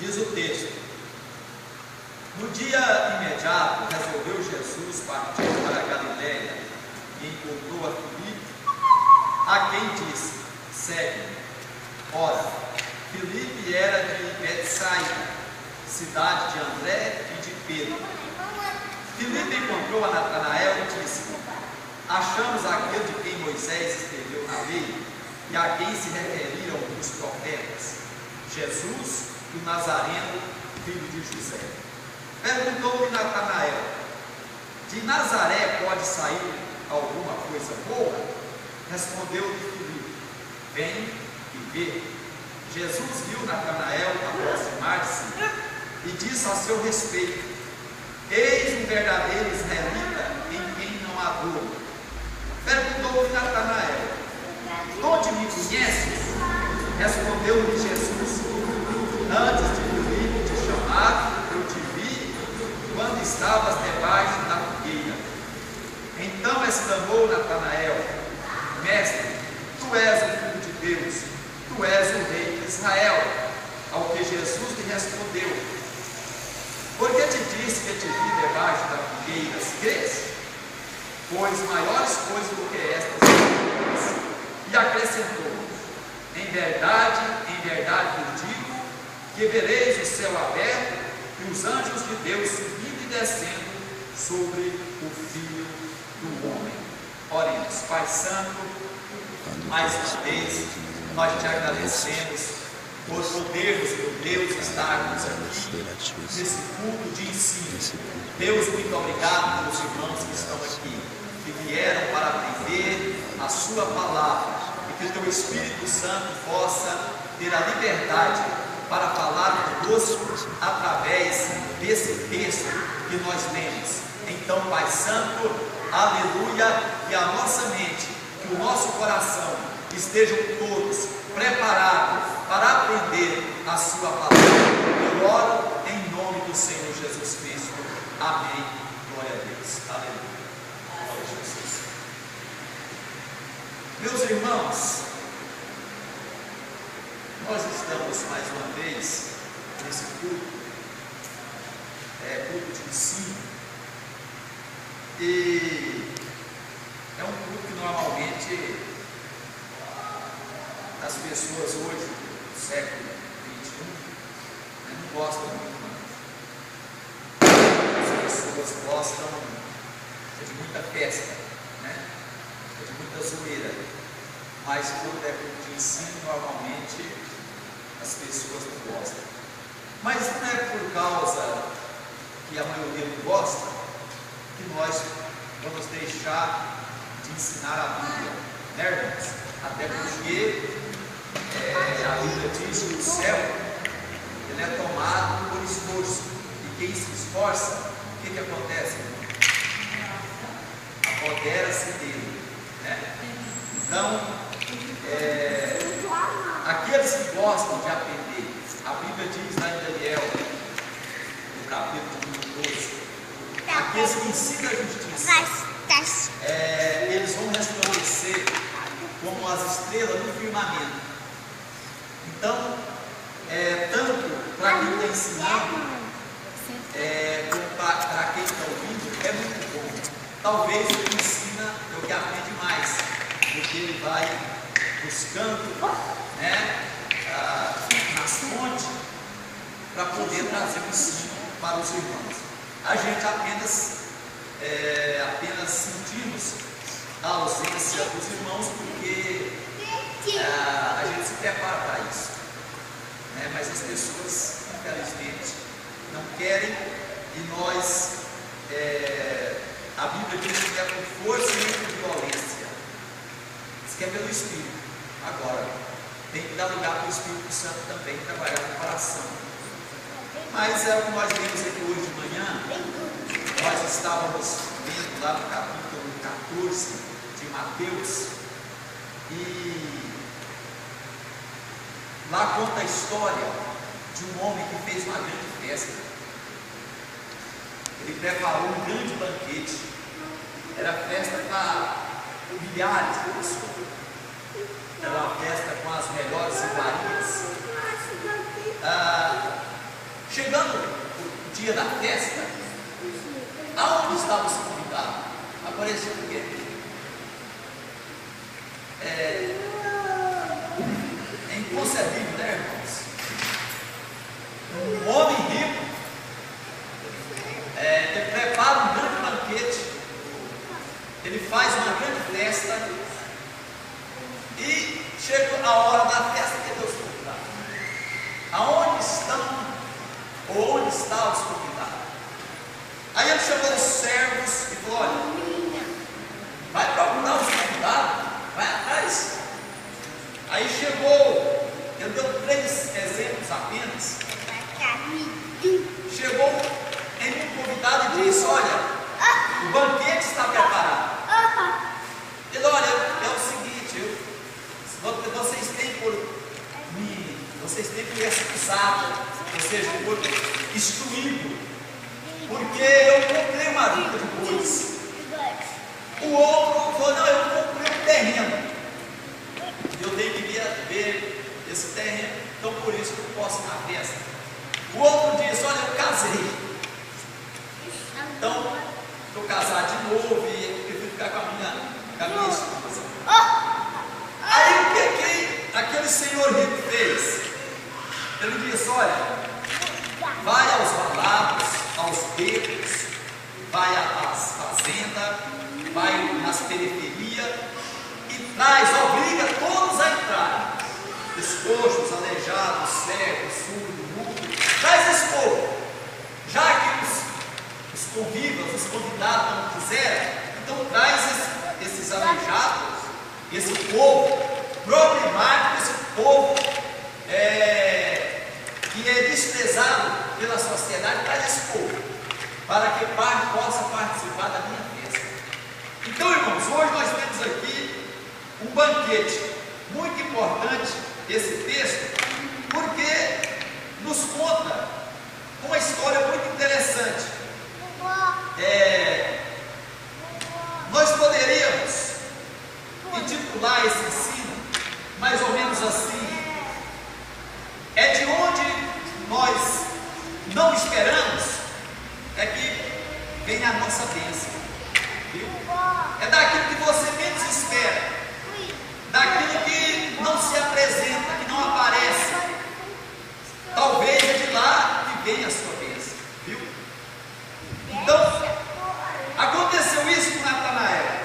Diz o texto: no dia imediato resolveu Jesus partir para a Galiléia e encontrou a Filipe, a quem disse: segue-me. Ora, Filipe era de Betsaida, cidade de André e de Pedro. Filipe encontrou a Natanael e disse: achamos aquele de quem Moisés escreveu na lei e a quem se referiram os profetas, Jesus, o Nazareno, filho de José. Perguntou-lhe Natanael: de Nazaré pode sair alguma coisa boa? Respondeu-lhe Filipe: vem e vê. Jesus viu Natanael aproximar-se e disse a seu respeito: eis um verdadeiro israelita em quem não há dolo. Perguntou-lhe Natanael: onde me conheces? Respondeu-lhe Jesus: antes de Filipe te chamar, eu te vi quando estavas debaixo da figueira. Então exclamou Natanael: mestre, tu és o Filho de Deus, tu és o Rei de Israel. Ao que Jesus lhe respondeu: por que te disse que te vi debaixo da figueira? Crês? Pois maiores coisas do que estas. E acrescentou: em verdade vos digo, que vereis o céu aberto e os anjos de Deus subindo e descendo sobre o Filho do Homem. Oremos. Pai Santo, mais uma vez nós te agradecemos por podermos, meu Deus, estarmos aqui nesse culto de ensino. Deus, muito obrigado pelos irmãos que estão aqui, que vieram para aprender a sua palavra, e que o teu Espírito Santo possa ter a liberdade para falar conosco através desse texto que nós lemos. Então, Pai Santo, aleluia, que a nossa mente, que o nosso coração estejam todos preparados para aprender a sua palavra. Eu oro em nome do Senhor Jesus Cristo. Amém. Glória a Deus. Aleluia. Glória a Jesus. Meus irmãos, nós estamos mais uma vez nesse culto, culto de ensino, e é um culto que normalmente as pessoas hoje, no século XXI, não gostam muito, não. As pessoas gostam de muita festa, né? De muita zoeira, mas quando é culto de ensino, normalmente as pessoas não gostam. Mas não é por causa que a maioria não gosta que nós vamos deixar de ensinar a Bíblia, né, irmãos? Até porque a Bíblia diz que o céu ele é tomado por esforço, e quem se esforça, o que acontece? Apodera-se dele, né? Então, aqueles que gostam de aprender, a Bíblia diz lá em Daniel, no capítulo 12, aqueles que ensinam a justiça, eles vão resplandecer como as estrelas no firmamento. Então, tanto para quem está ensinando, como para quem está ouvindo, é muito bom. Talvez o que ensina é o que aprende mais, porque ele vai buscando, né, nas fontes para poder trazer o ensino para os irmãos. A gente apenas sentimos a ausência dos irmãos porque a gente se prepara para isso, né? Mas as pessoas, infelizmente, não querem, e nós, a Bíblia diz que é por força e não por violência, diz que é pelo Espírito. Agora, tem que dar lugar para o Espírito Santo também trabalhar no coração. Mas é o que nós vemos aqui hoje de manhã. Nós estávamos vendo lá no capítulo 14 de Mateus, e lá conta a história de um homem que fez uma grande festa. Ele preparou um grande banquete. Era festa para milhares de pessoas. Era uma festa com as melhores iguarias. dia da festa, aonde estavam os convidados? Apareceu o quê? É inconcebível, né, irmãos? Um homem rico, ele prepara um grande banquete, ele faz uma grande festa, e chega a hora da festa, cadê os convidados? Aonde estão, ou onde estão os convidados? Aí ele chamou os servos e falou: olha, vai procurar os convidados, vai atrás. Aí chegou, ele deu 3 exemplos apenas. Chegou em um convidado e disse: olha, o banquete está preparado. Ele: olha, é o seguinte, vocês têm por me expulsado, ou seja, por excluído, porque eu comprei uma vida de bois. O outro falou: não, eu comprei um terreno, eu tenho que ver esse terreno, então por isso que eu posso ir na festa. O outro disse: olha, eu casei, então estou casado de novo e eu prefiro ficar com a minha esposa. Aí o que aquele senhor rico fez? Ele disse: olha, vai aos valados, aos becos, vai às fazendas, vai nas periferias e obriga todos a entrar, escoxos, aleijados, cegos, surdos, mudos, traz esse povo. Já que os convivas, os convidados não quiserem, então traz esses aleijados, esse povo problemático, esse povo que é desprezado pela sociedade, traz esse povo, para que possa participar da minha festa. Então, irmãos, hoje nós temos aqui um banquete muito importante, esse texto, porque nos conta uma história muito interessante. Nós poderíamos intitular esse ensino mais ou menos assim: é de onde nós não esperamos, é que vem a nossa bênção, viu? É daquilo que você menos espera, daquilo que não se apresenta, que não aparece. Talvez é de lá que venha a sua bênção, viu? Então, aconteceu isso com Natanael.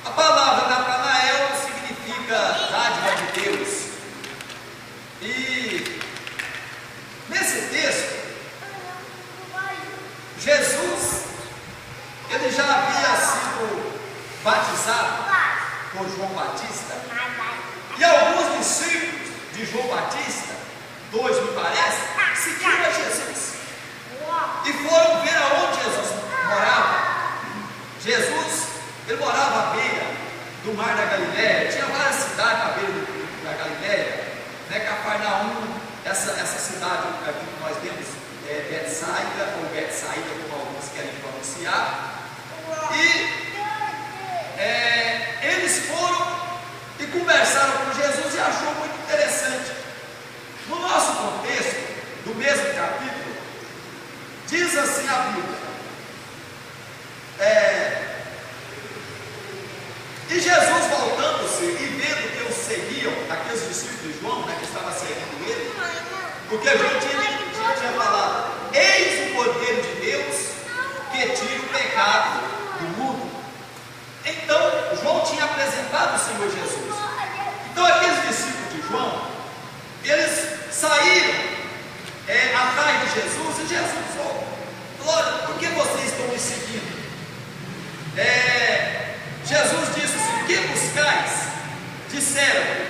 A palavra Natanael significa dádiva de Deus. E nesse texto, Jesus, ele já havia sido batizado por João Batista, e alguns discípulos de João Batista, 2 me parece, seguiram a Jesus e foram ver aonde Jesus morava. Jesus, ele morava à beira do mar da Galileia, tinha várias cidades à beira da Galileia, né? Cafarnaum, essa cidade aqui que nós temos, Betsaida, ou Betsaida, como alguns querem pronunciar. E eles foram e conversaram com Jesus e achou muito interessante. No nosso contexto, do mesmo capítulo, diz assim a Bíblia: e Jesus, voltando-se e vendo que os seguiam, aqueles discípulos de João, né, que estavam seguindo ele, porque João tinha falado: eis o Cordeiro de Deus que tira o pecado do mundo. Então João tinha apresentado o Senhor Jesus. Então aqueles discípulos de João, eles saíram atrás de Jesus, e Jesus falou: olha, por que vocês estão me seguindo? Jesus disse assim: o que buscais? Disseram: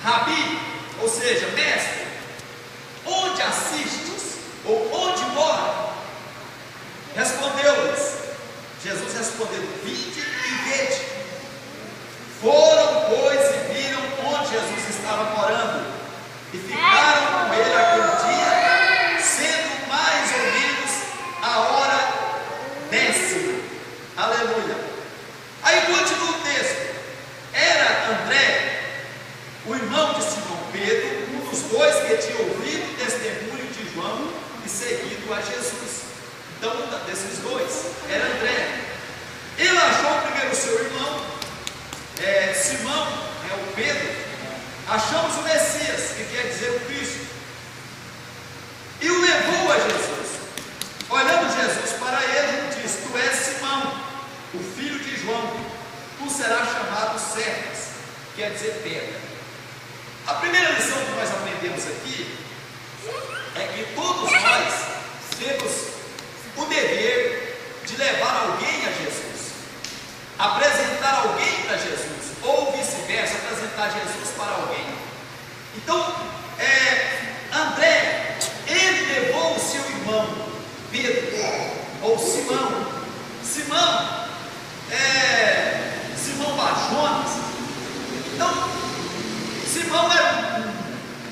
Rabi, ou seja, mestre, onde assistes? Ou onde mora? Respondeu-lhes, Jesus respondeu: vinde e vede. Foram, pois, e viram onde Jesus estava morando, e ficaram com ele aquele dia, sendo mais ou menos a hora 10ª. Aleluia. Aí continua o texto: era André, o irmão de Simão Pedro, um dos dois que tinha ouvido o testemunho de João e seguido a Jesus. Então, um desses dois era André. Ele achou primeiro o seu irmão, Simão, o Pedro. Achamos o Messias, que quer dizer o Cristo, e o levou a Jesus. Olhando Jesus para ele, disse: tu és Simão, o filho de João, tu serás chamado Cefas, quer dizer pedra. A primeira lição que nós aprendemos aqui é que todos nós temos o dever de levar alguém a Jesus, apresentar alguém para Jesus, ou vice-versa, apresentar Jesus para alguém. Então, André, ele levou o seu irmão Pedro, ou Simão. Simão Barjonas. Então, Simão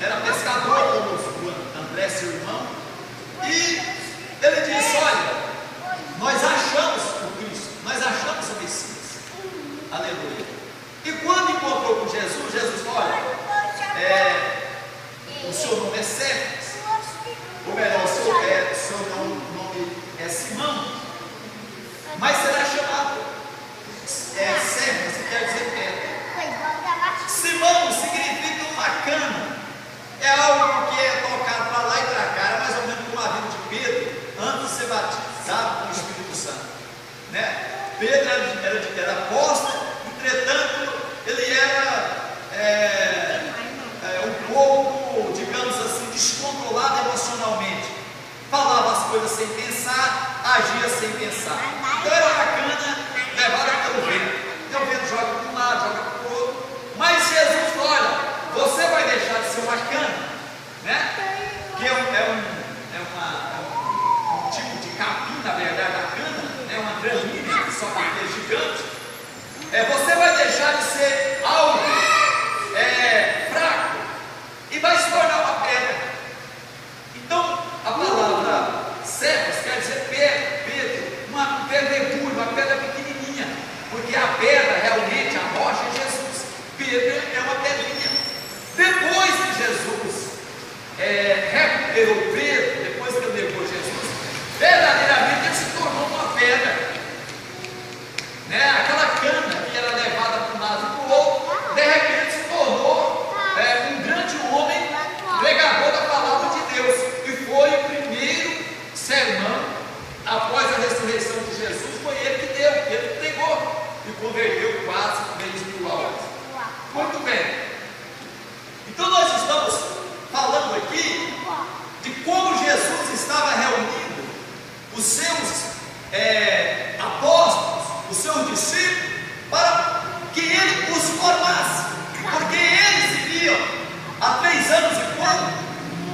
era pescador, como o André, seu irmão, e ele disse: olha, nós achamos o Cristo, nós achamos o Messias. Aleluia. E quando encontrou com Jesus, Jesus falou: olha, o seu nome é Cefas, ou melhor, o seu nome é Simão, mas será chamado Cefas, que quer dizer pedra. Simão significa uma cana, é algo que é tocado para lá e para cá, era mais ou menos como a vida de Pedro, antes de ser batizado com o Espírito Santo, né? Pedro era apóstolo, entretanto, ele era um pouco, digamos assim, descontrolado emocionalmente, falava as coisas sem pensar, agia sem pensar. Então era uma cana levada pelo vento. Então o vento joga para um lado, joga para o outro. Mas Jesus falou: olha, você vai deixar de ser uma cana, né? Que é um tipo de capim, na verdade, a cana, é uma gramínea, só que é gigante. Você vai deixar de ser algo fraco e vai se tornar uma pedra. Então, a palavra Cefas quer dizer pedra, uma pedregulho, uma pedra pequenininha, porque a pedra, realmente, a rocha é Jesus. Pedro é uma pedrinha. Depois que Jesus recuperou Pedro, depois que ele levou Jesus, verdadeiramente ele se tornou uma pedra, né? Aquela cana que era levada para um lado e para o outro, de repente se tornou um grande homem, pregador da palavra de Deus, e foi o primeiro sermão após a ressurreição de Jesus. Foi ele que deu, ele pregou e converteu quase 3.000 almas. Muito bem. Então nós estamos falando aqui de como Jesus estava reunindo os seus apóstolos, os seus discípulos, para que ele os formasse, porque eles iriam, há 3 anos e pouco,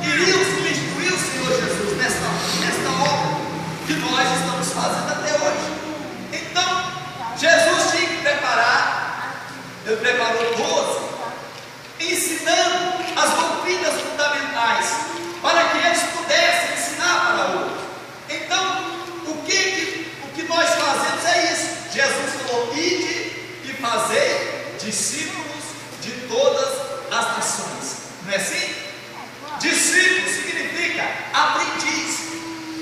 iriam substituir o Senhor Jesus nesta obra que nós estamos fazendo até hoje. Então Jesus tinha que preparar, ele preparou 12, ensinando as doutrinas fundamentais, para que eles pudessem ensinar para outros. Então, o que nós fazemos é isso. Jesus falou: ide e fazei discípulos de todas as nações. Não é assim? Discípulo significa aprendiz.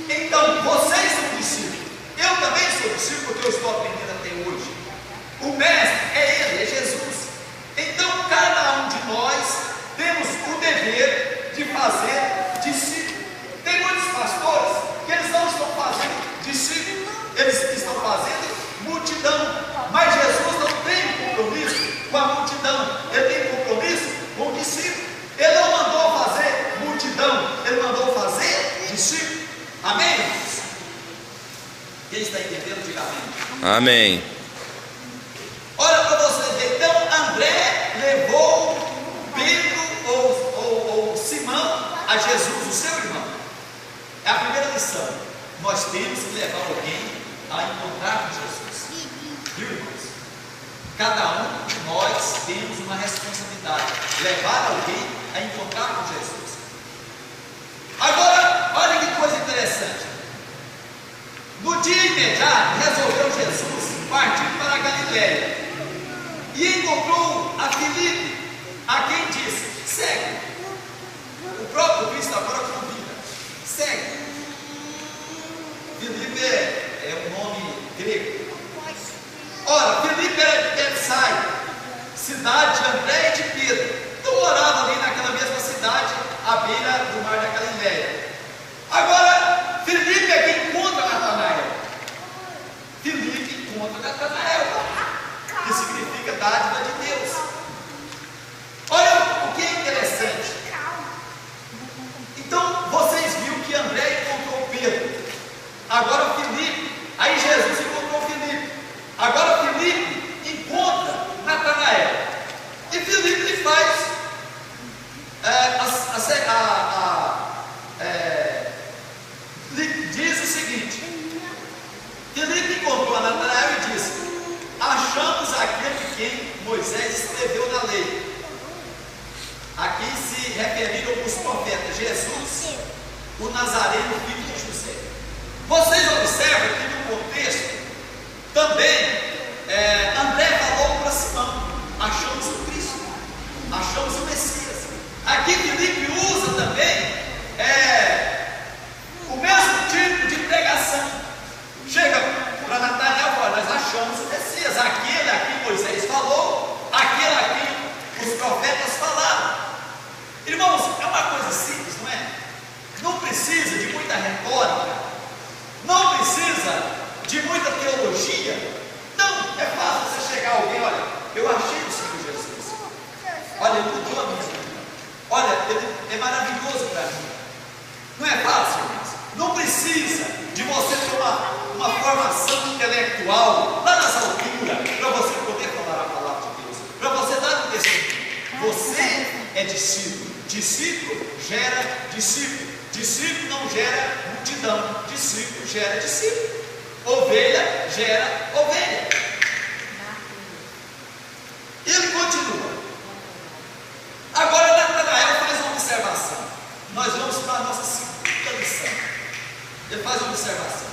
Então, vocês são discípulos. Eu também sou discípulo, porque eu estou aprendendo até hoje. O mestre é ele, é Jesus. Então, cada um de nós temos o dever de fazer discípulos. Tem muitos pastores que eles não estão fazendo discípulos, eles estão fazendo multidão. Mas Jesus não tem compromisso com a multidão, ele tem compromisso com o discípulo. Ele não mandou fazer multidão, ele mandou fazer discípulo. Amém? Quem está entendendo, diga amém. Amém. Olha para você ver. Então André levou Pedro ou Simão a Jesus, o seu irmão. É a primeira lição. Nós temos que levar alguém a encontrar com Jesus. Viu, irmãos? Cada um de nós temos uma responsabilidade: levar alguém a encontrar com Jesus. Agora, olha que coisa interessante. No dia imediato, resolveu Jesus partir para a Galileia e encontrou a Filipe, a quem disse: segue. O próprio Cristo agora convida: segue. cidade de André e de Pedro. Então morava ali naquela mesma cidade, à beira do mar da Galileia. Agora, Filipe é quem encontra Natanael. Filipe encontra Natanael, que significa dádiva de Deus. Olha o que é interessante. Então, vocês viram que André encontrou Pedro. Agora Filipe, aí Jesus encontrou Filipe. Agora Filipe encontra Natanael. E Filipe lhe faz diz o seguinte: Filipe encontrou Natanael e disse: achamos aquele de quem Moisés escreveu na lei, a quem se referiram os profetas, Jesus, o Nazareno, filho de José. Vocês observam que no contexto também André falou para Simão: achamos o Cristo, achamos o Messias. Aqui Filipe usa também o mesmo tipo de pregação. Chega para Natanael e fala: nós achamos o Messias, aquele a quem Moisés falou, aquele a quem os profetas falaram. Irmãos, é uma coisa simples, não é? Não precisa de muita retórica, não precisa de muita teologia. Não, é fácil você chegar a alguém: olha, eu achei o Senhor Jesus, olha, ele mudou a minha vida, olha, ele é maravilhoso para mim. Não é fácil, irmãos? Não precisa de você ter uma formação intelectual lá nas alturas para você poder falar a palavra de Deus, para você dar um testemunho. Você é discípulo. Discípulo gera discípulo. Discípulo não gera multidão. Discípulo gera discípulo. Ovelha gera ovelha. Ele continua. Agora Natanael faz uma observação. Nós vamos para a nossa segunda lição. Ele faz uma observação.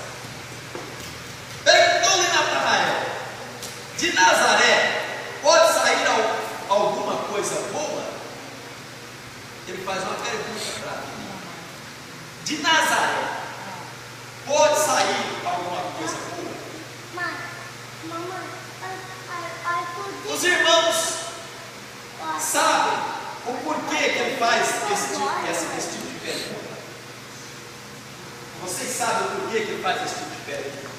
Perguntou-lhe Natanael: de Nazaré pode sair alguma coisa boa? Ele faz uma pergunta para mim: de Nazaré pode sair alguma coisa boa? Os irmãos sabem o porquê que ele faz esse tipo de pergunta? Vocês sabem o porquê que ele faz esse tipo de pergunta?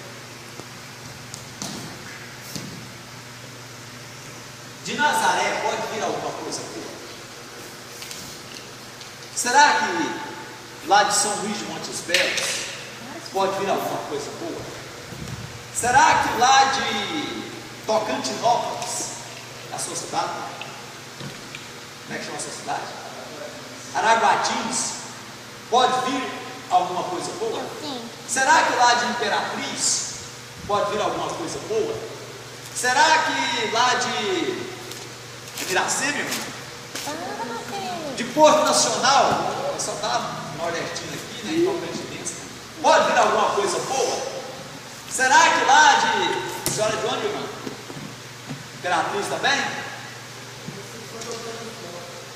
De Nazaré pode vir alguma coisa boa? Será que lá de São Luís de Montes Belos pode vir alguma coisa boa? Será que lá de Tocantinópolis, a sua cidade, como é que chama a sua cidade? Araguatins, pode vir alguma coisa boa? Sim. Será que lá de Imperatriz pode vir alguma coisa boa? Será que lá de Iracema, de Porto Nacional, só está nordestino aqui, né, Tocantins, pode vir alguma coisa boa? Será que lá de, senhora de onde, irmã? Imperatriz também?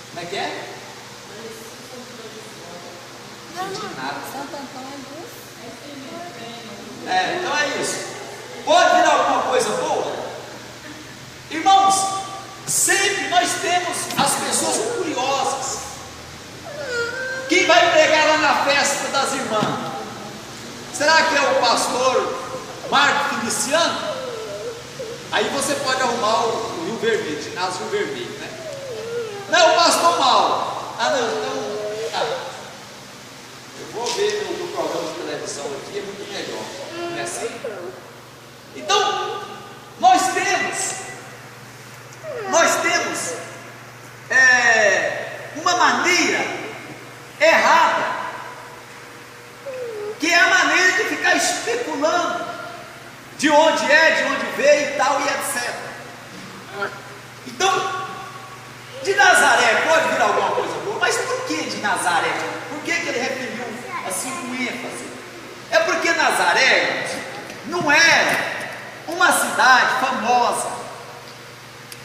Como é que é? Não entendi nada. Santo Antônio. Então é isso. Pode vir alguma coisa boa? Irmãos, sempre nós temos as pessoas curiosas. Quem vai pregar lá na festa das irmãs? Será que é o pastor Marco Feliciano? Aí você pode arrumar o Rio Vermelho, ginásio Rio Vermelho, né? Não, é o pastor Mauro. Ah, não, então eu vou ver no programa de televisão aqui, é muito melhor. Não é assim? Então, nós temos uma maneira errada, que é a maneira de ficar especulando de onde veio e tal, e etc. Então, de Nazaré pode vir alguma coisa boa, mas por que de Nazaré? Por que ele referiu assim com ênfase? É porque Nazaré não era uma cidade famosa.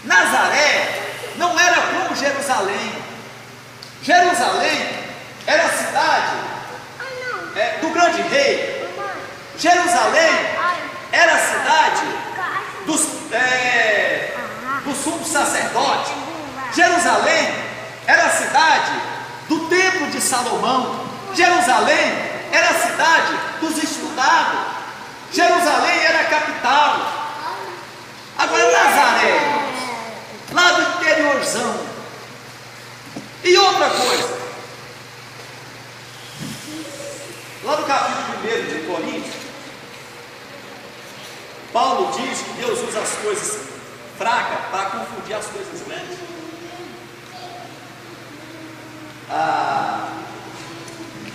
Nazaré não era como Jerusalém. Jerusalém era a cidade do grande rei. Jerusalém era a cidade do sumo sacerdote. Jerusalém era a cidade do templo de Salomão. Jerusalém era a cidade dos estudados. Jerusalém era a capital. Agora Nazaré, lá do interiorzão. E outra coisa, lá no capítulo 1 de Coríntios, Paulo diz que Deus usa as coisas fracas para confundir as coisas grandes.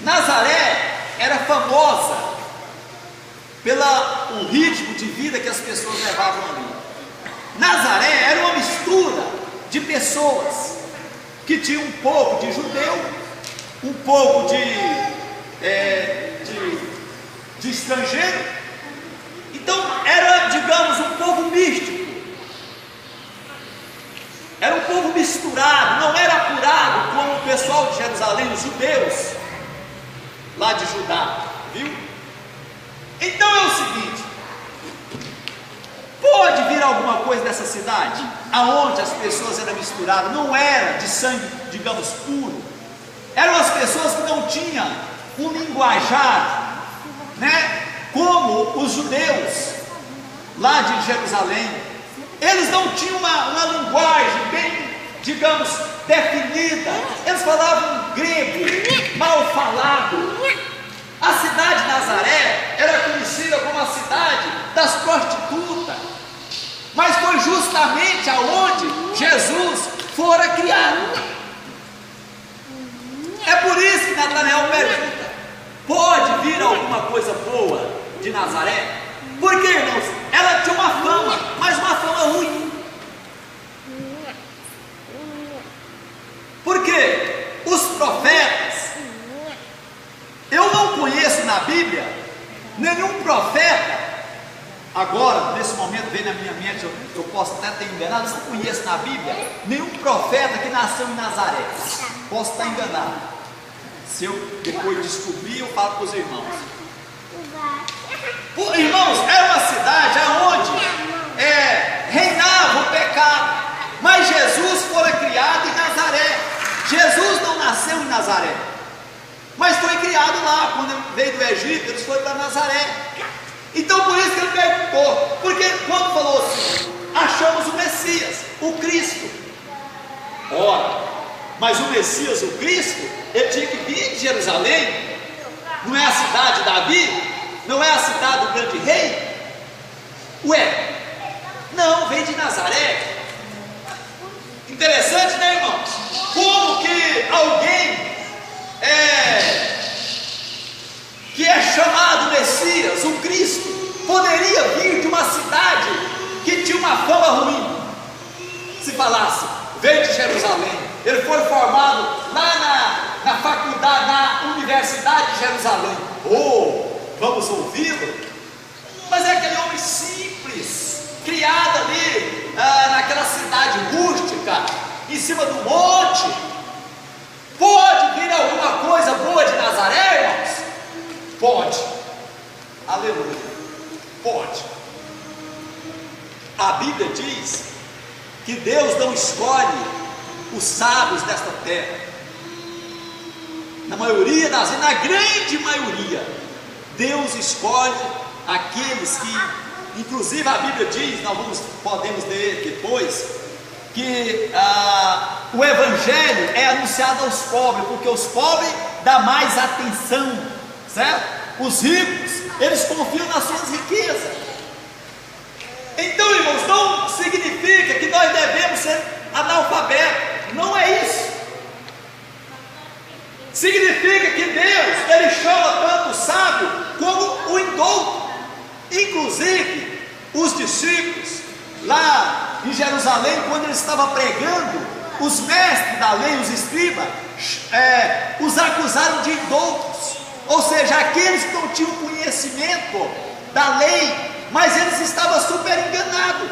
Nazaré era famosa pelo ritmo de vida que as pessoas levavam ali. Nazaré era uma mistura de pessoas que tinham um pouco de judeu, um pouco de estrangeiro. Então era, digamos, um povo místico. Era um povo misturado, não era apurado como o pessoal de Jerusalém, os judeus lá de Judá, viu? Então é o seguinte: pode vir alguma coisa dessa cidade aonde as pessoas eram misturadas, não era de sangue, digamos, puro, eram as pessoas que não tinham um linguajar, né, como os judeus lá de Jerusalém. Eles não tinham uma linguagem bem, digamos, definida. Eles falavam grego, mal falado. A cidade de Nazaré era conhecida como a cidade das prostitutas, mas foi justamente aonde Jesus fora criado. É por isso que Natanael pergunta: pode vir alguma coisa boa de Nazaré? Porque, irmãos, ela tinha uma fama, mas uma fama ruim. Porque os profetas, eu não conheço na Bíblia nenhum profeta, agora, nesse momento vem na minha mente, eu posso até ter enganado, mas não conheço na Bíblia nenhum profeta que nasceu em Nazaré. Posso estar enganado. Se eu depois descobrir, eu falo para os irmãos. Irmãos, era uma cidade onde reinava o pecado, mas Jesus fora criado em Nazaré. Jesus não nasceu em Nazaré, mas foi criado lá. Quando ele veio do Egito, eles foram para Nazaré. Então por isso que ele perguntou, porque quando falou assim, achamos o Messias, o Cristo. Ora, mas o Messias, o Cristo, ele tinha que vir de Jerusalém. Não é a cidade de Davi? Não é a cidade do grande rei? Ué, não, vem de Nazaré. Interessante, né, irmãos? Como que alguém que é chamado Messias, o Cristo, poderia vir de uma cidade que tinha uma fama ruim? Se falasse, veio de Jerusalém, ele foi formado lá na faculdade, na Universidade de Jerusalém. Vamos ouvi-lo? Mas é aquele homem simples, criado ali naquela cidade rústica, em cima do monte. Pode vir alguma coisa boa de Nazaré, irmãos? Pode. Aleluia. Pode. A Bíblia diz que Deus não escolhe os sábios desta terra. Na maioria das vezes, na grande maioria, Deus escolhe aqueles que, inclusive a Bíblia diz, podemos ler depois, que o Evangelho é anunciado aos pobres, porque os pobres dão mais atenção, certo? Os ricos, eles confiam nas suas riquezas. Então, irmãos, não significa que nós devemos ser analfabetos, não é isso. Significa que Deus, ele chama tanto o sábio como o indouto. Inclusive, os discípulos lá em Jerusalém, quando ele estava pregando, os mestres da lei, os escribas, os acusaram de indoutos, ou seja, aqueles que não tinham conhecimento da lei, mas eles estavam super enganados,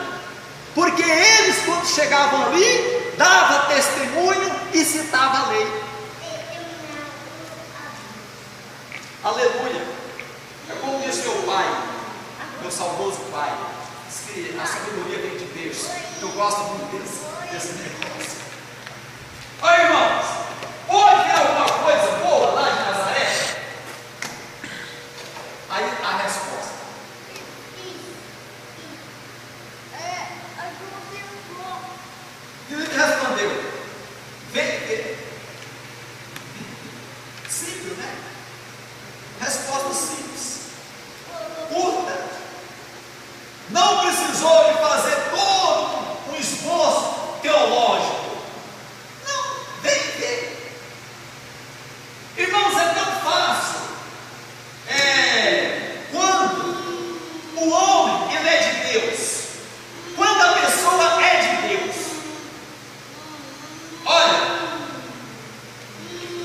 porque eles, quando chegavam ali, davam testemunho e citavam a lei. Aleluia. É como diz meu pai, meu saudoso pai, diz que a sabedoria vem de Deus. Eu gosto muito desse negócio.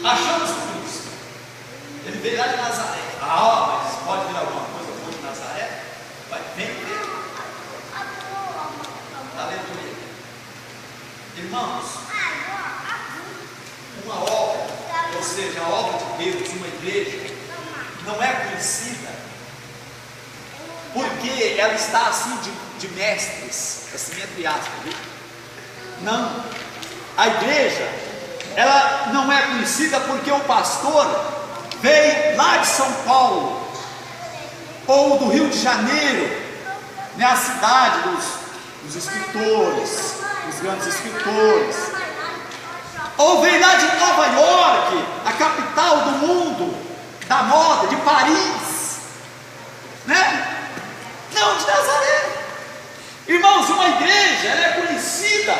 achamos Cristo. Ele veio lá de Nazaré. Ah, mas pode vir alguma coisa boa de Nazaré? Vai, vem ver. Aleluia. Irmãos, uma obra, ou seja, a obra de Deus, uma igreja, não é conhecida porque ela está assim de mestres, assim entre aspas, viu? Não, a igreja, ela não é conhecida porque o pastor veio lá de São Paulo, ou do Rio de Janeiro, né, a cidade dos escritores, dos grandes escritores, ou veio lá de Nova York, a capital do mundo, da moda, de Paris, né? Não, de Nazaré. Irmãos, uma igreja, ela é conhecida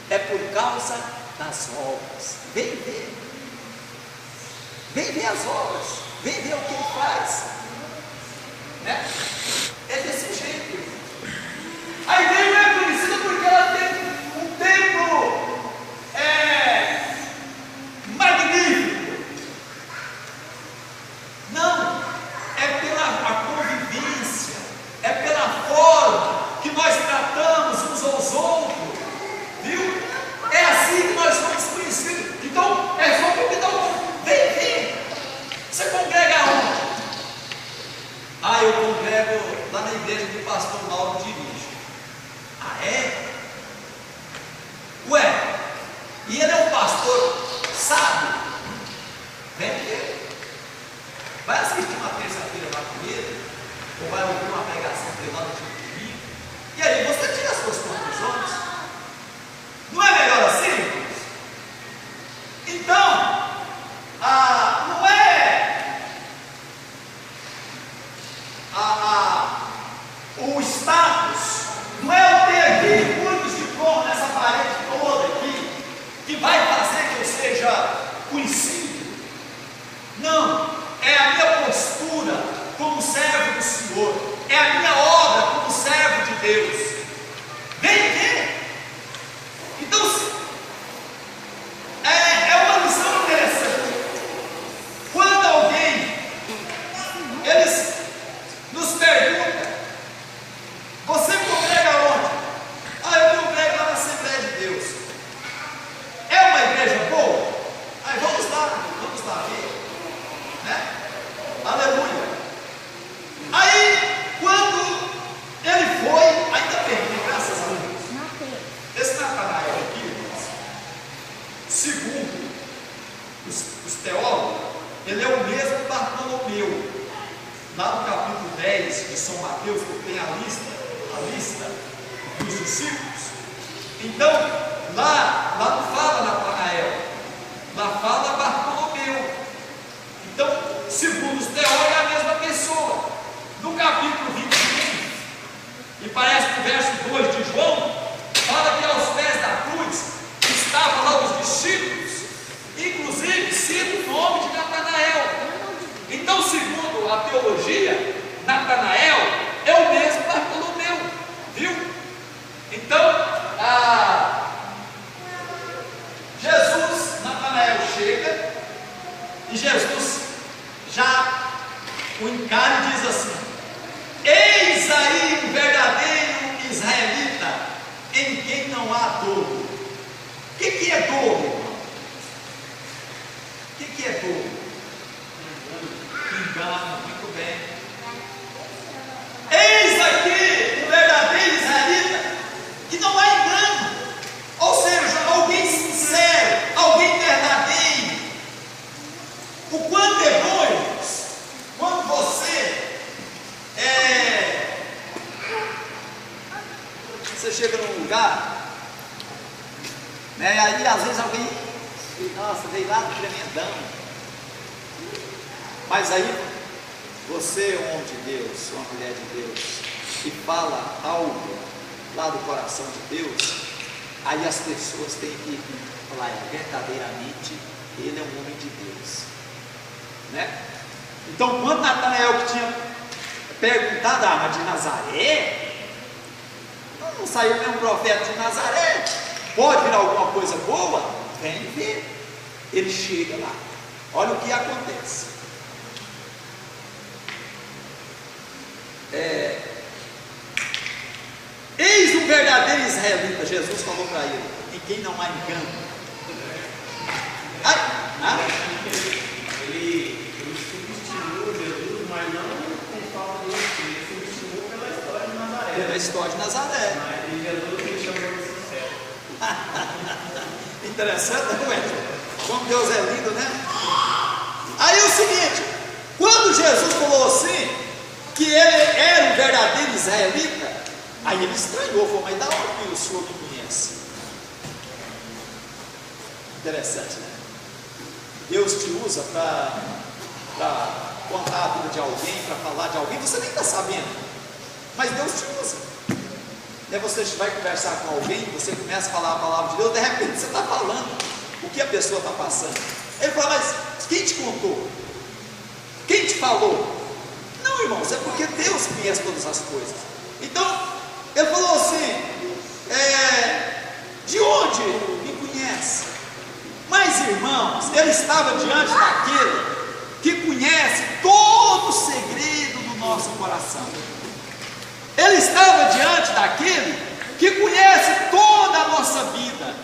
é por causa das obras. Vem ver as obras, vem ver o que ele faz, né? É desse jeito, irmão. A igreja é conhecida porque ela tem um templo magnífico. Não, é pela convivência, é pela forma que nós tratamos uns aos outros, viu? É assim que nós somos conhecidos. Então, é só porque vem ver. Você congrega onde? Ah, eu congrego lá na igreja que o pastor Mauro dirige. Ah, é? Ué, e ele é um pastor sábio? Vem ver. Vai assistir uma terça-feira lá com ele, ou vai ouvir uma pregação privada de domingo, e aí você tira as suas conclusões. Não é melhor assim, irmãos? Então, não é o status, não é eu ter aqui muitos diplomas nessa parede toda aqui, que vai fazer que eu seja conhecido. Não, é a minha postura como servo do Senhor, é a minha obra como servo de Deus. Vem ver. Então, é uma lição interessante. Quando alguém, eles nos perguntam: você congrega onde? Ah, eu congrego lá na Assembleia de Deus. É uma igreja boa? Aí vamos lá ver, né? Aleluia. Aí, quando ele foi, ainda bem, graças a Deus. Esse Natanael aqui, irmãos, segundo os teólogos, ele é o mesmo Bartolomeu, lá no capítulo 10 de São Mateus, que tem a lista dos discípulos. Então, lá não fala Natanael, lá fala Bartolomeu. Então, segundo os teólogos, é a mesma pessoa. No capítulo 21, e parece que o verso 2 de João, fala que aos pés da cruz estavam lá os discípulos, inclusive cita o nome de Natanael. Então, segundo a teologia, Natanael é o mesmo Bartolomeu, viu? Então, Natanael chega, e Jesus já o encara e diz assim: eis aí um verdadeiro israelita, em quem não há dolo. O que é dolo, irmão? O que é dolo? Engano, muito bem. Eis aqui um verdadeiro israelita, que não há engano, ou seja, alguém sincero, alguém verdadeiro. O quanto é bom, irmãos, quando você chega num lugar, né, aí às vezes alguém, nossa, veio lá do tremendão, mas aí você é um homem de Deus, uma mulher de Deus, e fala algo lá do coração de Deus, aí as pessoas têm que falar: verdadeiramente ele é um homem de Deus, né? Então, quando Natanael que tinha perguntado: mas de Nazaré? Não saiu nenhum profeta de Nazaré, pode vir alguma coisa boa? Vem ver. Ele chega lá, olha o que acontece. Eis um verdadeiro israelita, Jesus falou para ele, em quem não há engano. Ele subestimou Jesus, mas não com falta de respeito, ele subestimou pela história de Nazaré. Pela história de Nazaré. Mas Jesus ele chamou de sincero. Interessante, não é? Como Deus é lindo, né? Aí é o seguinte, quando Jesus falou assim, que ele era um verdadeiro israelita, aí ele estranhou, falou, mas da onde que o senhor me conhece? Interessante, né? Deus te usa para contar a vida de alguém, para falar de alguém, você nem está sabendo, mas Deus te usa. Né? Você vai conversar com alguém, você começa a falar a palavra de Deus, de repente você está falando o que a pessoa está passando. Ele fala, mas quem te contou? Quem te falou? Não, irmãos, é porque Deus conhece todas as coisas. Então, ele falou assim, de onde me conhece? Mas, irmãos, ele estava diante daquele que conhece todo o segredo do nosso coração. Ele estava diante daquele que conhece toda a nossa vida.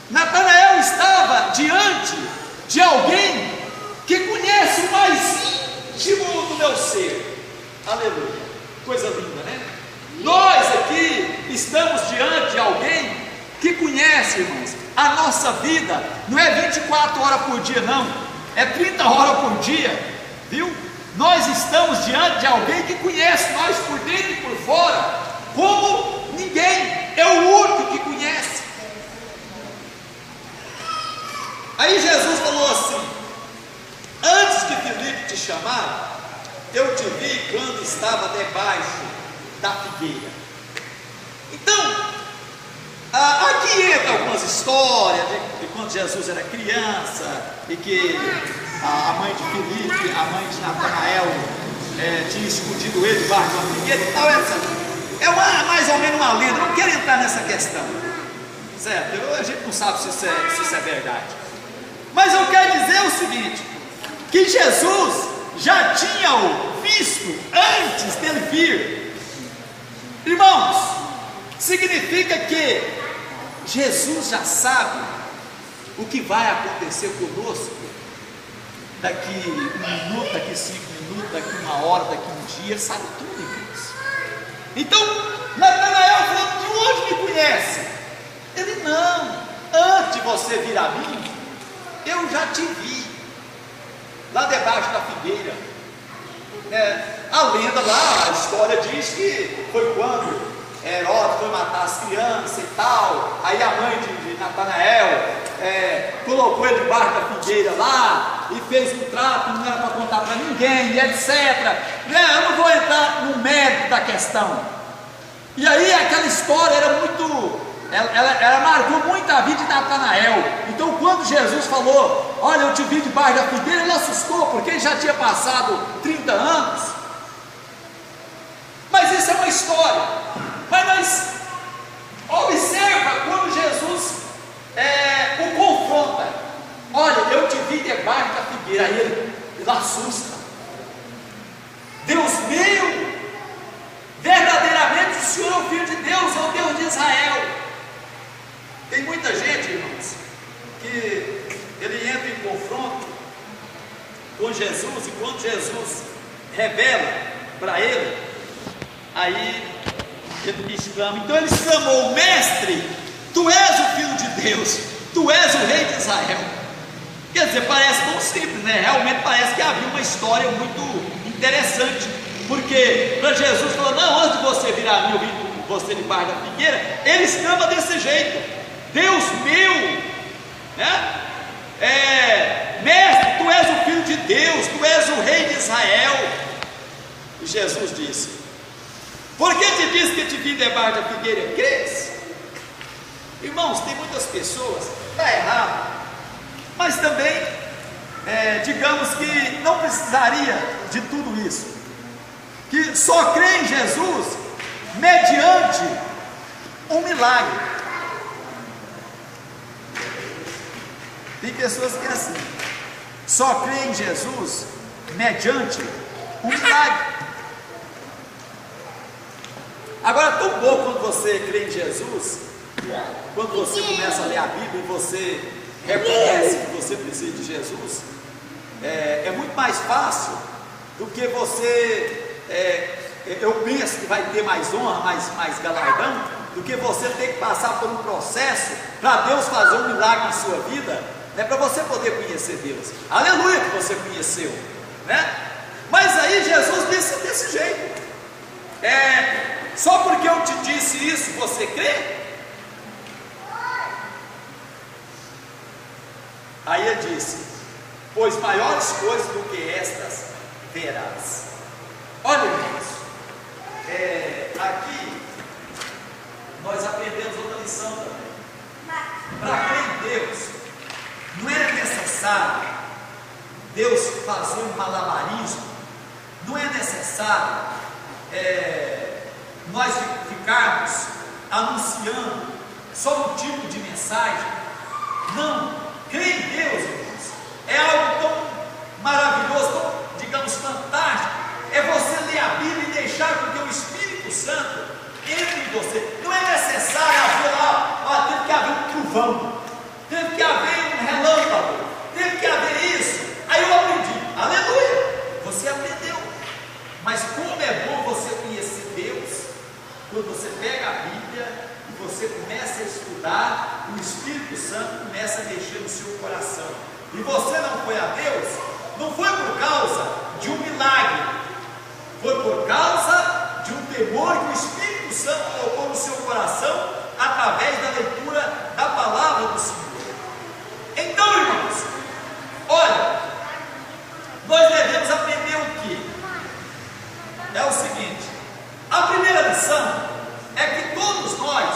Natanael estava diante de alguém que conhece o mais íntimo do meu ser. Aleluia, coisa linda, né? Nós aqui estamos diante de alguém que conhece, irmãos, a nossa vida. Não é 24 horas por dia não, é 30 horas por dia, viu? Nós estamos diante de alguém que conhece nós por dentro e por fora como ninguém, é o único que conhece. Aí Jesus falou assim, antes que Filipe te chamar, eu te vi quando estava debaixo da figueira. Então, aqui entra algumas histórias de quando Jesus era criança e que a mãe de Filipe, a mãe de Natanael, tinha escondido ele debaixo de uma figueira e tal. Essa mais ou menos uma lenda, não quero entrar nessa questão, certo? A gente não sabe se isso é verdade. Mas eu quero dizer o seguinte, que Jesus já tinha o visto antes dele vir. Irmãos, significa que Jesus já sabe o que vai acontecer conosco daqui 1 minuto, daqui 5 minutos, daqui 1 hora, daqui 1 dia, sabe tudo, irmãos. Então, Natanael falou, de onde me conhece? Ele, não, antes de você vir a mim, eu já te vi lá debaixo da figueira. A lenda lá, a história diz que foi quando Herodes foi matar as crianças e tal, aí a mãe de Natanael colocou ele debaixo da figueira lá e fez um trato, não era para contar para ninguém, e etc. Eu não vou entrar no mérito da questão. E aí aquela história era muito, ela marcou muito a vida de Natanael. Então quando Jesus falou, olha, eu te vi debaixo da figueira, ele assustou, porque ele já tinha passado 30 anos. Mas isso é uma história. Mas observa quando Jesus o confronta. Olha, eu te vi debaixo da figueira. Aí ele assusta. Deus meu, verdadeiramente o Senhor é o Filho de Deus, é o Deus de Israel. Tem muita gente, irmãos, que ele entra em confronto com Jesus, e quando Jesus revela para ele, aí ele exclama. Então ele exclamou, mestre, tu és o Filho de Deus, tu és o Rei de Israel. Quer dizer, parece tão simples, né? Realmente parece que havia uma história muito interessante, porque para Jesus falar, não, antes de você vir a mim, eu vi você debaixo da figueira, ele exclama desse jeito, Deus meu, né? Mestre, tu és o Filho de Deus, tu és o Rei de Israel. E Jesus disse, por que te disse que te vi debaixo da figueira? Crês? Irmãos, tem muitas pessoas, está errado, mas também, digamos que não precisaria de tudo isso, que só crê em Jesus mediante um milagre. Tem pessoas que é assim, só creem em Jesus mediante um milagre. Agora, é tão bom quando você crê em Jesus, quando você começa a ler a Bíblia e você reconhece que você precisa de Jesus, é muito mais fácil do que você, eu penso que vai ter mais honra, mais galardão, do que você ter que passar por um processo para Deus fazer um milagre na sua vida, né, para você poder conhecer Deus. Aleluia que você conheceu, né? Mas aí Jesus disse desse jeito, só porque eu te disse isso, você crê? Aí ele disse, pois maiores coisas do que estas verás. Olha isso, aqui nós aprendemos outra lição também. Para crer em Deus, não é necessário Deus fazer um malabarismo, não é necessário nós ficarmos anunciando só um tipo de mensagem. Não, crer em Deus, irmãos, é algo tão maravilhoso, tão, digamos, fantástico. É você ler a Bíblia e deixar com que o Espírito Santo entre em você. Não é necessário haver lá, teve que haver um trovão, teve que haver um relâmpago, teve que haver isso. Aí eu aprendi, aleluia, você aprendeu. Mas como é bom você conhecer Deus, quando você pega a Bíblia e você começa a estudar, o Espírito Santo começa a mexer no seu coração. E você não foi a Deus, não foi por causa de um milagre, foi por causa de um temor que o Espírito Santo colocou no seu coração através da leitura da palavra do Senhor. Então, irmãos, olha, nós devemos aprender o quê? É o seguinte, a primeira lição é que todos nós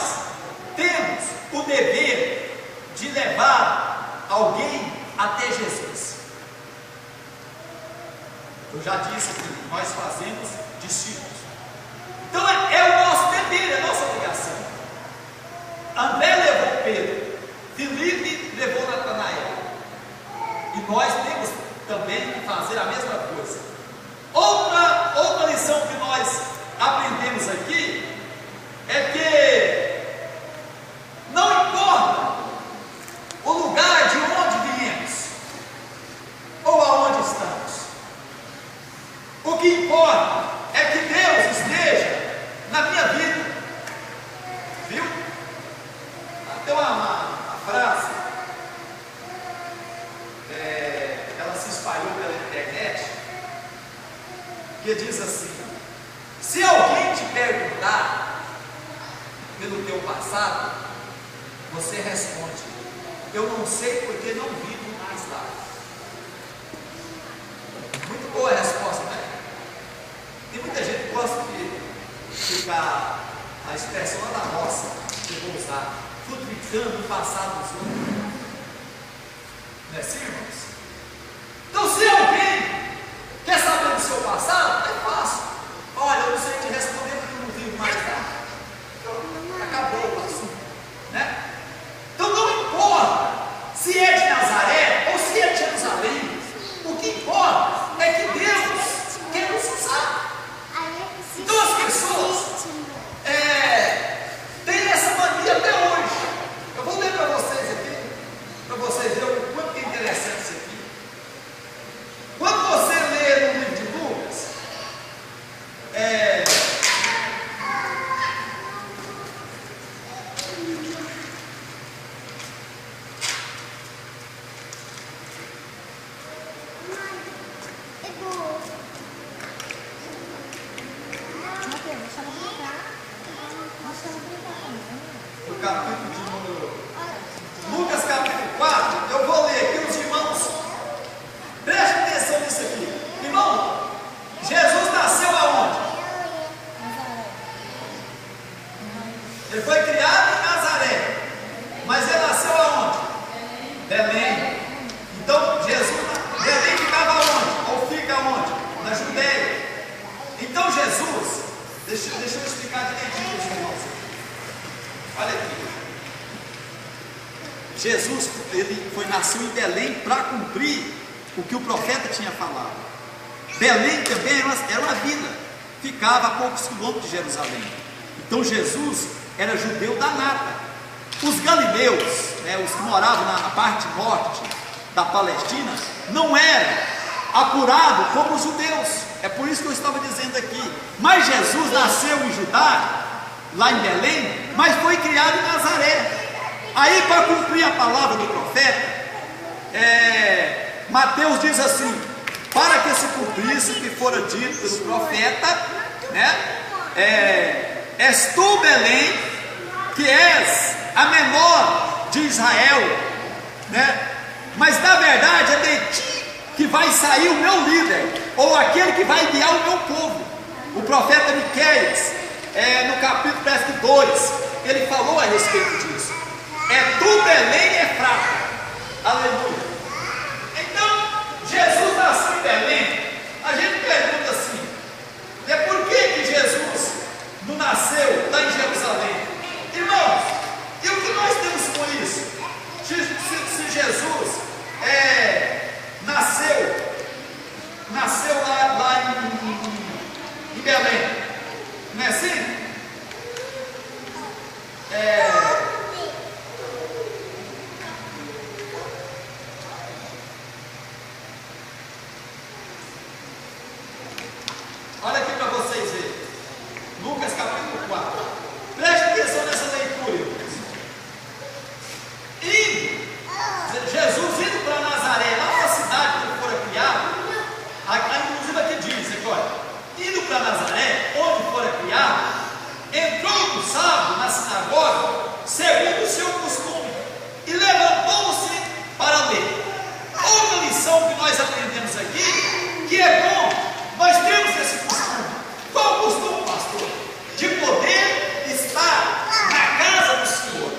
temos o dever de levar alguém até Jesus. Eu já disse que nós fazemos discípulos. Então é o nosso dever, é a nossa obrigação. André levou Pedro, Filipe levou Natanael, e nós temos também que fazer a mesma coisa. Outra lição que nós aprendemos aqui é que não importa o lugar de onde viemos ou aonde estamos, o que importa é que Deus esteja na minha vida, viu? Tem uma frase, ela se espalhou pela internet, que diz assim: se alguém te perguntar pelo teu passado, você responde, eu não sei porque não vivo mais lá. Muito boa a resposta, né? Tem muita gente que gosta de ficar a expressão lá da roça, que eu vou usar, futricando o passado dos outros. Não é assim, irmãos? Então, se alguém quer saber do seu passado, é fácil. Olha, eu não sei te responder porque eu não vivo mais lá. Acabou o assunto, né? Então não importa se é de Nazaré ou se é de Jerusalém, o que importa é que Deus quer nos usar. Então as pessoas têm essa mania até hoje. Eu vou ler para vocês aqui, para vocês verem o quanto é interessante isso aqui. Quando você lê no livro de Lucas, o capítulo de número Lucas capítulo 4, eu vou ler aqui, os irmãos, prestem atenção nisso aqui. Irmão, Jesus nasceu aonde? Ele foi criado em Nazaré, mas ele nasceu aonde? Belém. Então Jesus, Belém ficava aonde? Ou fica aonde? Na Judéia. Então Jesus, deixa eu explicar direitinho para os irmãos. Olha aqui. Jesus nasceu em Belém para cumprir o que o profeta tinha falado. Belém também era uma vila, ficava a poucos quilômetros de Jerusalém. Então Jesus era judeu da nata. Os galileus, os que moravam na parte norte da Palestina, não eram apurados como os judeus. É por isso que eu estava dizendo aqui. Mas Jesus nasceu em Judá, lá em Belém, mas foi criado em Nazaré. Aí, para cumprir a palavra do profeta, Mateus diz assim: para que se cumprisse o que fora dito pelo profeta, és tu, Belém, que és a menor de Israel, mas na verdade é de ti que vai sair o meu líder, ou aquele que vai guiar o meu povo. O profeta Miqueias, no capítulo 2, ele falou a respeito disso. É tu, Belém, Efrata. Aleluia. Então, Jesus nasceu em Belém. A gente pergunta assim: por que Jesus não nasceu lá em Jerusalém? Irmãos, e o que nós temos com isso? Se Jesus nasceu lá em Belém, não é assim? Olha aqui para vocês verem, Lucas capítulo 4, preste atenção nessa leitura, irmãos. Jesus indo para Nazaré, lá na cidade que ele fora criado, inclusive aqui diz, olha, indo para Nazaré, onde fora criado, entrou no sábado na sinagoga, segundo o seu costume, e levantou-se para ler. Outra lição que nós aprendemos aqui, que é bom, nós temos esse costume. Qual o costume, pastor? De poder estar na casa do Senhor.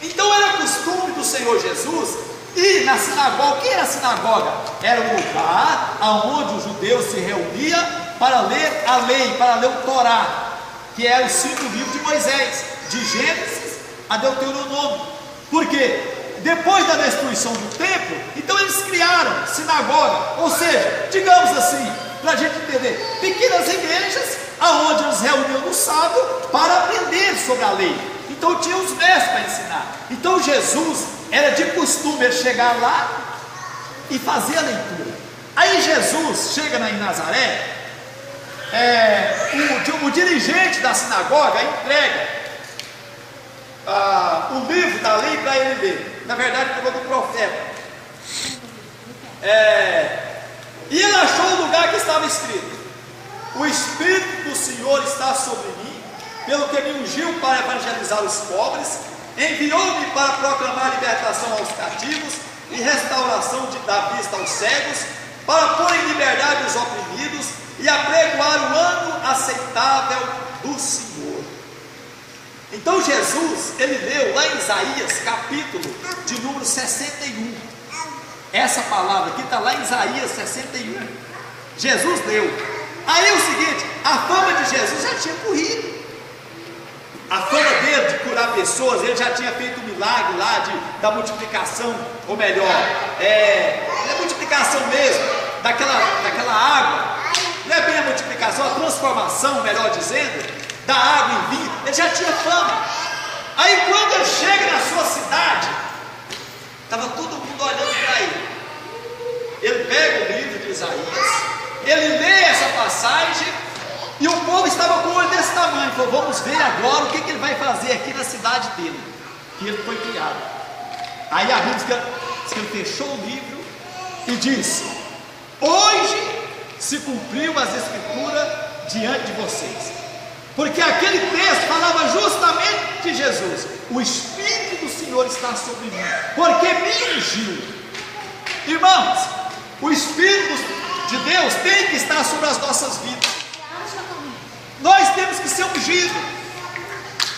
Então era costume do Senhor Jesus ir na sinagoga. O que era a sinagoga? Era um lugar onde os judeus se reuniam para ler a lei, para ler o Torá, que era o 5 livros de Moisés, de Gênesis a Deuteronômio. Por quê? Depois da destruição do templo, então eles criaram sinagoga, ou seja, digamos assim, para a gente entender, pequenas igrejas aonde eles reuniam no sábado para aprender sobre a lei. Então tinha os mestres para ensinar. Então Jesus era de costume ele chegar lá e fazer a leitura. Aí Jesus chega em Nazaré, o dirigente da sinagoga entrega o livro da lei para ele ler. Na verdade, pegou do profeta. E ele achou o lugar que estava escrito: o Espírito do Senhor está sobre mim, pelo que me ungiu para evangelizar os pobres, enviou-me para proclamar libertação aos cativos e restauração da vista aos cegos, para pôr em liberdade os oprimidos e apregoar o ano aceitável do Senhor. Então Jesus, ele leu lá em Isaías, capítulo de número 61. Essa palavra aqui está lá em Isaías 61. Jesus leu. Aí é o seguinte, a fama de Jesus já tinha corrido. A fama dele de curar pessoas, ele já tinha feito um milagre lá da multiplicação, ou melhor, a multiplicação mesmo, daquela água. Não é bem a multiplicação, a transformação, melhor dizendo, da água em vinho. Ele já tinha fama. Aí quando ele chega na sua cidade, estava todo mundo olhando para ele. Ele pega o livro de Isaías, ele lê essa passagem, e o povo estava com o olho desse tamanho. Falou: vamos ver agora o que ele vai fazer aqui na cidade dele, que ele foi criado. Aí a Bíblia diz que ele fechou o livro e disse: hoje se cumpriu as escrituras diante de vocês. Porque aquele texto falava justamente de Jesus. O Espírito do Senhor está sobre mim, porque me ungiu. Irmãos, o Espírito de Deus tem que estar sobre as nossas vidas. Nós temos que ser ungidos.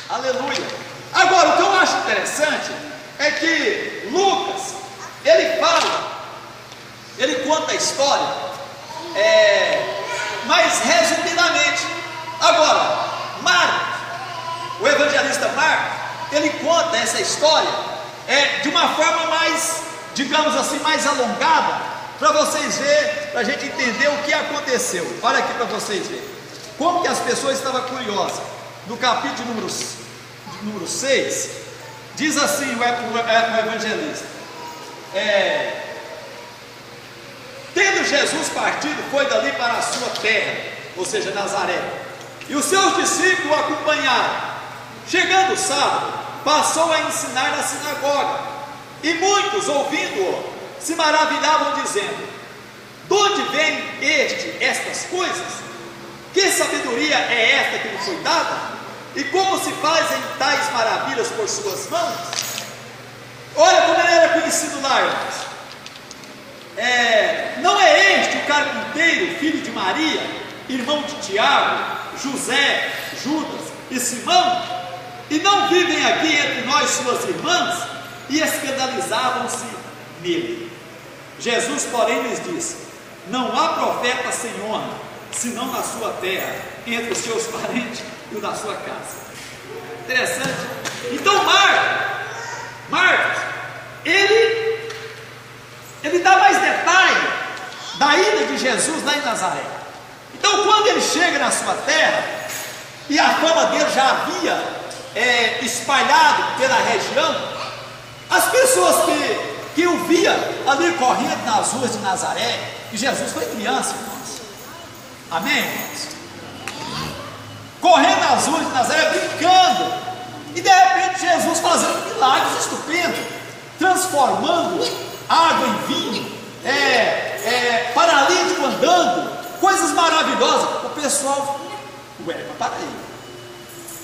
Aleluia. Agora, o que eu acho interessante é que Lucas, ele conta a história, mas resumidamente. Agora, Marcos, o evangelista Marcos, ele conta essa história de uma forma mais, digamos assim, mais alongada, para vocês verem, para a gente entender o que aconteceu. Olha aqui para vocês verem como que as pessoas estavam curiosas. No capítulo número 6, diz assim o evangelista: tendo Jesus partido, foi dali para a sua terra, ou seja, Nazaré, e os seus discípulos o acompanharam. Chegando o sábado, passou a ensinar na sinagoga, e muitos, ouvindo-o, se maravilhavam, dizendo: de onde vem estas coisas? Que sabedoria é esta que lhe foi dada? E como se fazem tais maravilhas por suas mãos? Olha como ele era conhecido lá, irmãos. Não é este o carpinteiro, filho de Maria, irmão de Tiago, José, Judas e Simão? E não vivem aqui entre nós suas irmãs? E escandalizavam-se nele. Jesus, porém, lhes disse: não há profeta sem honra, senão na sua terra, entre os seus parentes e o da sua casa. Interessante. Então Marcos, ele dá mais detalhe da ida de Jesus lá em Nazaré. Então, quando ele chega na sua terra, e a fama dele já havia espalhado pela região, as pessoas que o via ali correndo nas ruas de Nazaré, e Jesus foi criança, irmãos, amém, irmãos? Correndo nas ruas de Nazaré, brincando, e de repente Jesus fazendo milagres estupendos, transformando água em vinho, paralítico andando, coisas maravilhosas. O pessoal, para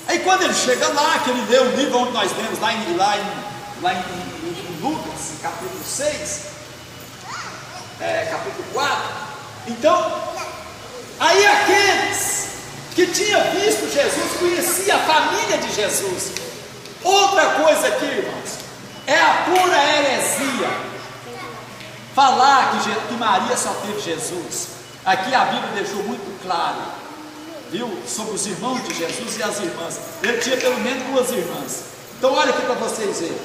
aí quando ele chega lá, que ele lê o livro onde nós lemos lá em Lucas, capítulo 6, capítulo 4, então, aí aqueles que tinham visto Jesus, conhecia a família de Jesus. Outra coisa aqui, irmãos, é a pura heresia falar que Maria só teve Jesus. Aqui a Bíblia deixou muito claro, viu, sobre os irmãos de Jesus e as irmãs. Ele tinha pelo menos 2 irmãs. Então olha aqui para vocês verem.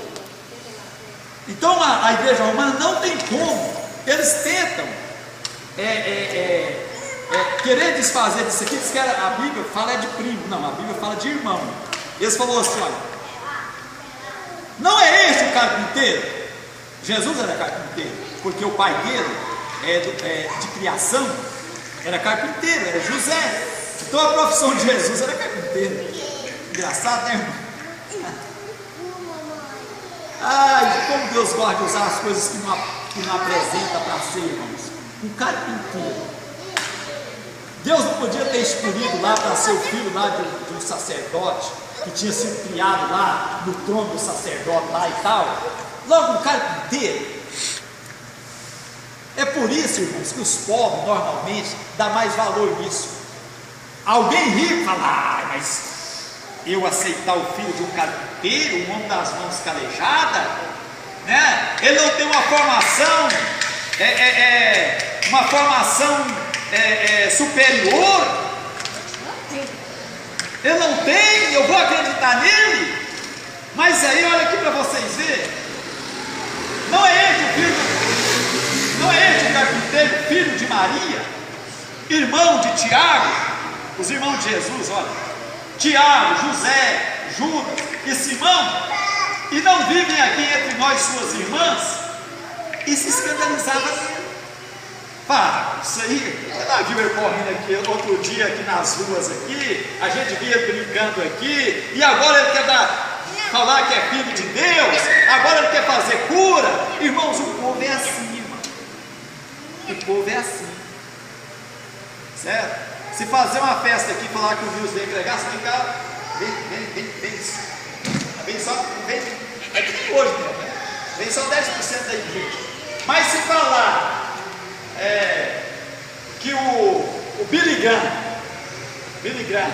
Então a igreja romana não tem como, eles tentam querer desfazer disso aqui. Diz que a Bíblia fala de primo, não, a Bíblia fala de irmão. Eles falaram assim: olha, não é este o carpinteiro? Jesus era carpinteiro, porque o pai dele de criação era carpinteiro, era José. Então a profissão de Jesus era carpinteiro. Engraçado, né, irmão? Ai, como Deus gosta de usar as coisas que não apresenta para ser, irmãos. Um carpinteiro. Deus não podia ter escolhido lá para ser o filho lá de um sacerdote, que tinha sido criado lá no trono do sacerdote lá e tal. Logo um carpinteiro. É por isso, irmãos, que os pobres normalmente dão mais valor nisso. Alguém rico fala: mas eu aceitar o filho de um carpinteiro, um homem das mãos calejadas, né? Ele não tem uma formação, superior. Ele não tem, eu vou acreditar nele. Mas aí olha aqui para vocês verem. Não é este o carpinteiro, filho de Maria, irmão de Tiago, os irmãos de Jesus, olha, Tiago, José, Judas e Simão, e não vivem aqui entre nós suas irmãs? E se escandalizava dele. Pá, isso aí, você não viu ele correndo aqui outro dia aqui nas ruas aqui, a gente via ele brincando aqui, e agora ele quer falar que é filho de Deus, agora ele quer fazer cura. Irmãos, o povo é assim, irmão. O povo é assim, certo? Se fazer uma festa aqui, falar que o Deus vem pregar, você vem cá, vem só, é que hoje, né? Vem só 10% da igreja. Mas se falar que o Billy Graham,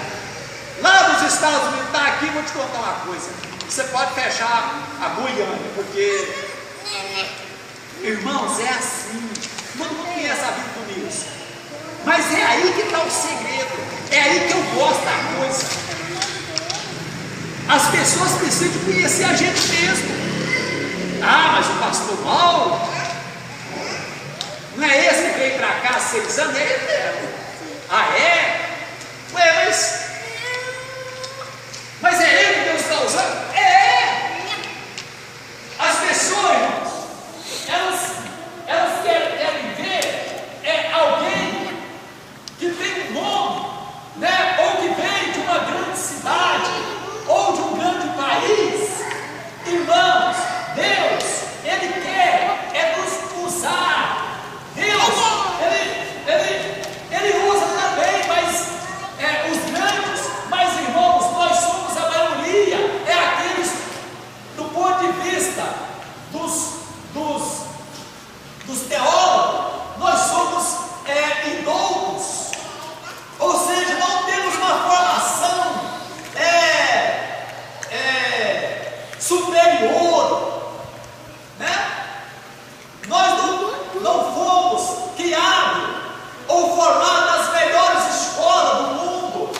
lá dos Estados Unidos, está aqui, vou te contar uma coisa. Você pode fechar a Goiânia, porque, irmãos, é assim. Todo mundo conhece a vida do Nilson. Mas é aí que está o segredo. É aí que eu gosto da coisa. As pessoas precisam conhecer a gente mesmo. Ah, mas o pastor Mauro, não é esse que veio para cá há 6 anos? É ele mesmo. Ah, é? Ué, mas é ele que Deus está usando? É! As pessoas, irmãos, elas querem ver alguém que tem um nome, né? Ou que vem de uma grande cidade, ou de um grande país. Irmãos, Deus, Ele quer nos usar. Deus, Ele usa também, mas os grandes. Mas, irmãos, nós somos a maioria, aqueles, do ponto de vista dos teólogos, nós somos indoutos, ou seja, não temos uma formação superior, né? Nós não fomos criados ou formados nas melhores escolas do mundo,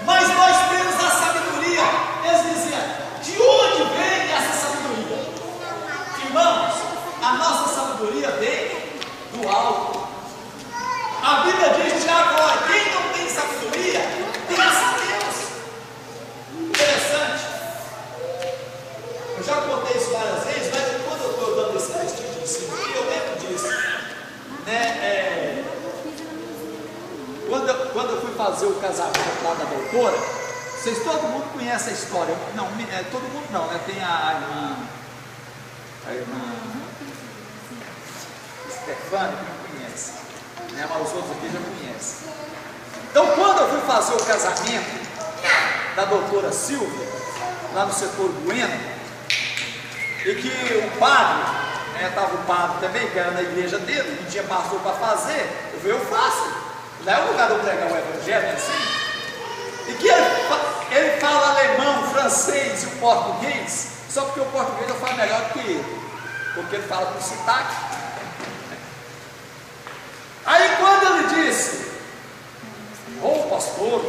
mas nós temos a sabedoria. Eles diziam: de onde vem essa sabedoria? Irmãos, a nossa sabedoria vem do alto. A Bíblia diz: Tiago, olha, quem não tem sabedoria, peça a Deus. Interessante. Eu já contei isso várias vezes, mas quando eu estou dando esse tipo de ensino aqui, eu lembro disso, né? Quando eu fui fazer o casamento lá da doutora, todo mundo conhece a história. Não, todo mundo não, né? Tem a irmã Stefânia, que não conhece, né? Mas os outros aqui já conhecem. Então, quando eu fui fazer o casamento da doutora Silvia, lá no setor Bueno, e que o padre, estava o padre também, que era na igreja dele, não tinha pastor para fazer, eu faço. Lá é o lugar de eu pregar o evangelho, assim. E que ele fala alemão, francês e o português, só porque o português eu falo melhor do que ele, porque ele fala com sotaque. Aí quando ele disse: ô pastor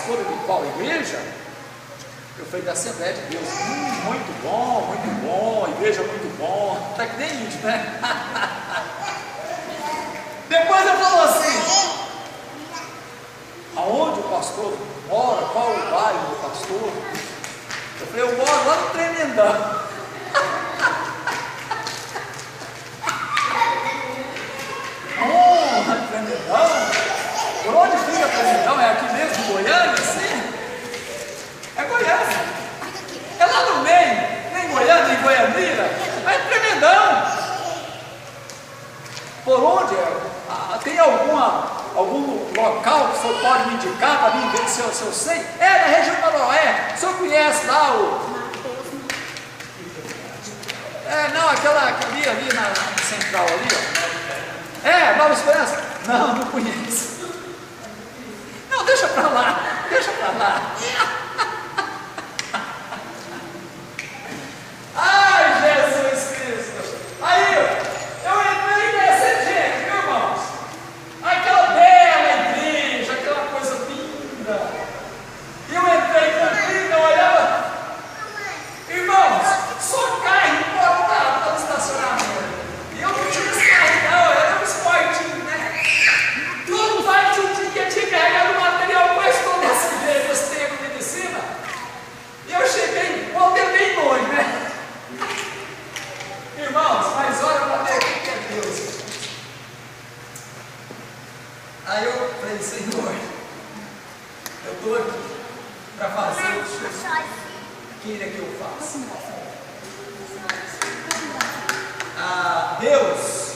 de qual igreja? Eu falei: da Assembleia de Deus. Muito bom, igreja muito bom. Tá que nem índio, né? Depois ele falou assim: aonde o pastor mora? Qual o bairro do pastor? Eu falei: eu moro lá no Tremendão. Tremendão? Por onde fica Tremendão? É aqui mesmo, em Goiânia, assim? É Goiânia. É lá no meio, nem Goiânia, nem Goianira. É Tremendão. Por onde é? Tem algum local que o senhor pode me indicar para mim ver se eu sei? É na região do Noroeste. O senhor conhece lá o... não, aquela ali na central ali, ó. Nova Esperança? Não conheço. Não, deixa pra lá. Ai, Jesus Cristo. Aí, eu entrei nessa gente, viu, irmãos? Aquela bela igreja, aquela coisa linda. E eu entrei tranquilo, eu olhava. Irmãos, só carro importado no estacionamento. E eu não tinha esse carro, não, era um esportinho, né? Todo pai tinha carregado material quase todo essa igreja, esse tempo de medicina. E eu cheguei, voltei bem longe, né? Irmãos, mas olha para ver o que é Deus. Aí eu falei: Senhor, eu estou aqui para fazer o que o Senhor queira que eu faça. Deus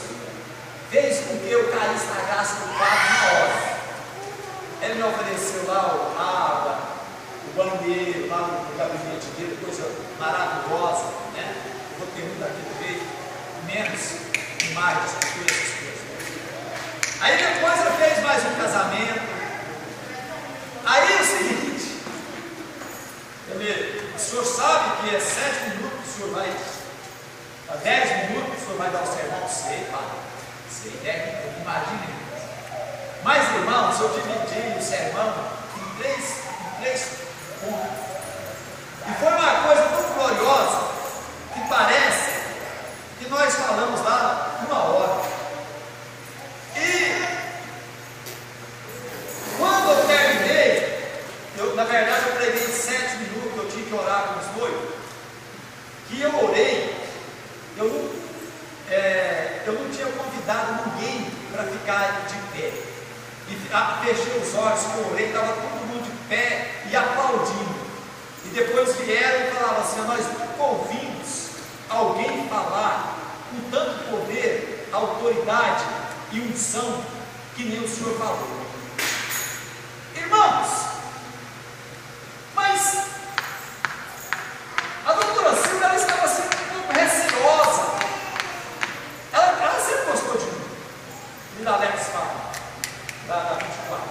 fez com que eu caísse na graça do Padre na hora. Ele me ofereceu lá água, o banheiro, lá no gabinete dele, coisa maravilhosa, né? Eu vou ter um daqui do meio, menos imagens, essas coisas. Aí depois ele fez mais um casamento. Aí é o seguinte, o senhor sabe que é 7 minutos que o senhor vai, 10 minutos que o senhor vai dar o sermão? Sei, padre. Sei, 10 minutos, imagine. Mas, irmãos, eu dividi o sermão em três pontos. E foi uma coisa muito convidado ninguém para ficar de pé. E fechei os olhos, corei, estava todo mundo de pé e aplaudindo. E depois vieram e falavam assim: nós nunca ouvimos alguém falar com tanto poder, autoridade e unção que nem o Senhor falou. Irmãos, mas a doutora Silvia, ela estava sempre um pouco receosa. Ela sempre gostou de mim, e da Alex fala, da 24.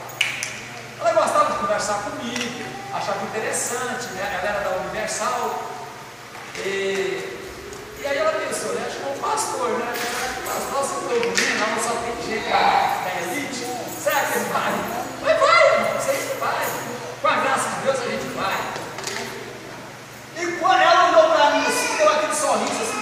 Ela gostava de conversar comigo, achava interessante, né? Ela era da Universal. E aí ela pensou, né? Chamou o pastor, né? Pastor, se todo mundo, não só tem gente da elite. Será que ele vai? Mas vai, irmão, vocês vai. Com a graça de Deus a gente vai. E quando ela olhou para mim assim, deu aquele sorriso assim,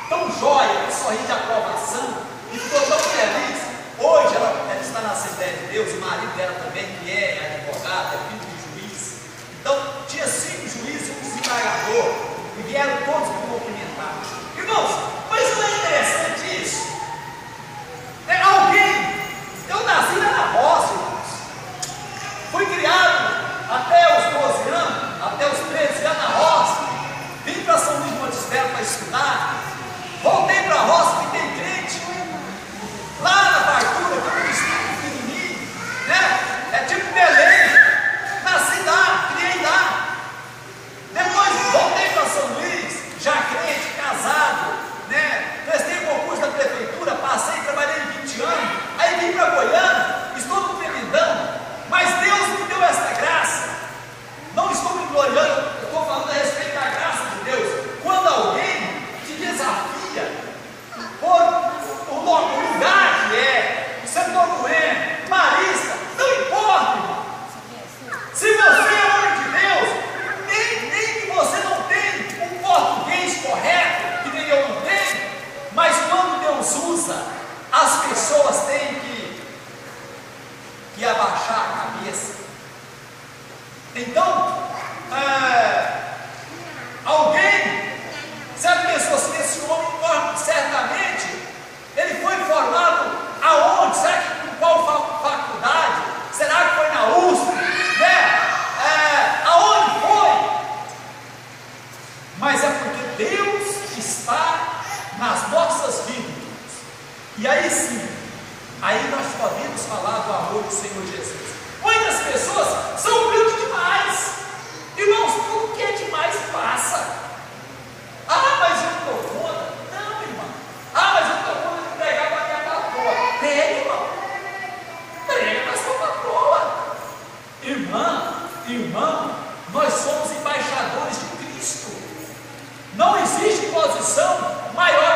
tão jóia, aquele sorriso de aprovação, e ficou tão feliz. Hoje ela está na Assembleia de Deus, o marido dela também, que é advogado, é filho de juiz. Então, tinha 5 juízes e um desembargador, e vieram todos me cumprimentar. Irmãos, mas não é interessante isso? É alguém, eu nasci lá na roça, irmãos. Fui criado até os 12 anos, até os 13 anos na roça. Vim para São Luís de Monticello para estudar. Voltei para a roça, fiquei crente. Lá na fartura, que é um distrito pequenininho, né? É tipo Belém. Nasci lá, criei lá. Depois voltei para São Luís, já crente, casado, né? Prestei concurso da prefeitura, passei, trabalhei 20 anos. Aí vim para Goiânia, estou no Tremendão. Mas Deus me deu essa graça. Não estou me gloriando, eu estou falando a respeito da graça de Deus. Quando alguém te desafia por o lugar que é, setor Bueno, Marista, não importa, irmão. Se você é homem de Deus, nem que você não tem um português correto, que nem eu não tenho, mas quando Deus usa, as pessoas têm que abaixar a cabeça. Então, alguém, certa pessoa, se esse homem, certamente, ele foi formado aonde? Será que em qual faculdade? Será que foi na USP? Né? Aonde foi? Mas é porque Deus está nas nossas vidas. E aí sim, aí nós podemos falar do amor do Senhor Jesus. Muitas pessoas são humildes demais. Irmãos, tudo que é demais passa. Ah, mas eu não estou conta. Não, irmão. Ah, mas eu não estou conta de pregar para a minha patroa. Prega, irmão. Prega para a sua patroa. Irmão, nós somos embaixadores de Cristo. Não existe posição maior